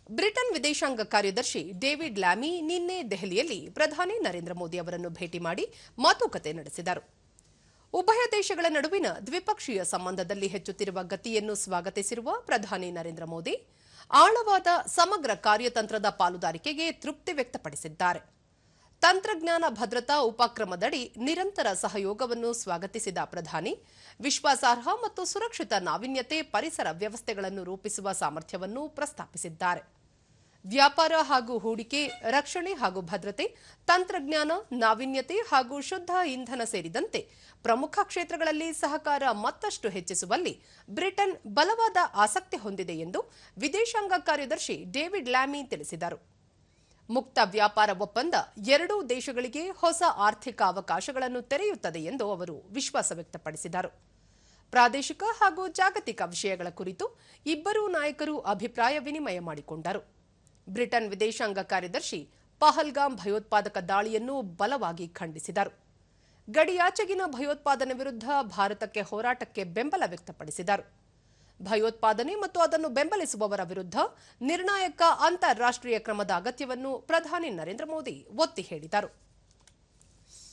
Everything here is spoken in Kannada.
ಬ್ರಿಟನ್ ವಿದೇಶಾಂಗ ಕಾರ್ಯದರ್ಶಿ ಡೇವಿಡ್ ಲ್ಯಾಮಿ ನಿನ್ನೆ ದೆಹಲಿಯಲ್ಲಿ ಪ್ರಧಾನಿ ನರೇಂದ್ರ ಮೋದಿ ಅವರನ್ನು ಭೇಟಿ ಮಾಡಿ ಮಾತುಕತೆ ನಡೆಸಿದರು. ಉಭಯ ದೇಶಗಳ ನಡುವಿನ ದ್ವಿಪಕ್ಷೀಯ ಸಂಬಂಧದಲ್ಲಿ ಹೆಚ್ಚುತ್ತಿರುವ ಗತಿಯನ್ನು ಸ್ವಾಗತಿಸಿರುವ ಪ್ರಧಾನಿ ನರೇಂದ್ರ ಮೋದಿ ಆಳವಾದ ಸಮಗ್ರ ಕಾರ್ಯತಂತ್ರದ ಪಾಲುದಾರಿಕೆಗೆ ತೃಪ್ತಿ ವ್ಯಕ್ತಪಡಿಸಿದ್ದಾರೆ. ತಂತ್ರಜ್ಞಾನ ಭದ್ರತಾ ಉಪಕ್ರಮದಡಿ ನಿರಂತರ ಸಹಯೋಗವನ್ನು ಸ್ವಾಗತಿಸಿದ ಪ್ರಧಾನಿ ವಿಶ್ವಾಸಾರ್ಹ ಮತ್ತು ಸುರಕ್ಷಿತ ನಾವೀನ್ಯತೆ ಪರಿಸರ ವ್ಯವಸ್ಥೆಗಳನ್ನು ರೂಪಿಸುವ ಸಾಮರ್ಥ್ಯವನ್ನು ಪ್ರಸ್ತಾಪಿಸಿದ್ದಾರೆ. ವ್ಯಾಪಾರ ಹಾಗೂ ಹೂಡಿಕೆ, ರಕ್ಷಣೆ ಹಾಗೂ ಭದ್ರತೆ, ತಂತ್ರಜ್ಞಾನ, ನಾವೀನ್ಯತೆ ಹಾಗೂ ಶುದ್ಧ ಇಂಧನ ಸೇರಿದಂತೆ ಪ್ರಮುಖ ಕ್ಷೇತ್ರಗಳಲ್ಲಿ ಸಹಕಾರ ಮತ್ತಷ್ಟು ಹೆಚ್ಚಿಸುವಲ್ಲಿ ಬ್ರಿಟನ್ ಬಲವಾದ ಆಸಕ್ತಿ ಹೊಂದಿದೆ ಎಂದು ವಿದೇಶಾಂಗ ಕಾರ್ಯದರ್ಶಿ ಡೇವಿಡ್ ಲ್ಯಾಮಿ ತಿಳಿಸಿದರು. ಮುಕ್ತ ವ್ಯಾಪಾರ ಒಪ್ಪಂದ ಎರಡೂ ದೇಶಗಳಿಗೆ ಹೊಸ ಆರ್ಥಿಕ ಅವಕಾಶಗಳನ್ನು ತೆರೆಯುತ್ತದೆ ಎಂದು ಅವರು ವಿಶ್ವಾಸ ವ್ಯಕ್ತಪಡಿಸಿದರು. ಪ್ರಾದೇಶಿಕ ಹಾಗೂ ಜಾಗತಿಕ ವಿಷಯಗಳ ಕುರಿತು ಇಬ್ಬರೂ ನಾಯಕರು ಅಭಿಪ್ರಾಯ ವಿನಿಮಯ ಮಾಡಿಕೊಂಡರು. ಬ್ರಿಟನ್ ವಿದೇಶಾಂಗ ಕಾರ್ಯದರ್ಶಿ ಪಹಲ್ಗಾಮ್ ಭಯೋತ್ಪಾದಕ ದಾಳಿಯನ್ನು ಬಲವಾಗಿ ಖಂಡಿಸಿದರು. ಗಡಿಯಾಚೆಗಿನ ಭಯೋತ್ಪಾದನೆ ವಿರುದ್ಧ ಭಾರತಕ್ಕೆ ಹೋರಾಟಕ್ಕೆ ಬೆಂಬಲ ವ್ಯಕ್ತಪಡಿಸಿದರು. ಭಯೋತ್ಪಾದನೆ ಮತ್ತು ಅದನ್ನು ಬೆಂಬಲಿಸುವವರ ವಿರುದ್ಧ ನಿರ್ಣಾಯಕ ಅಂತಾರಾಷ್ಟ್ರೀಯ ಕ್ರಮದ ಅಗತ್ಯವನ್ನು ಪ್ರಧಾನಿ ನರೇಂದ್ರ ಮೋದಿ ಒತ್ತಿ ಹೇಳಿದರು.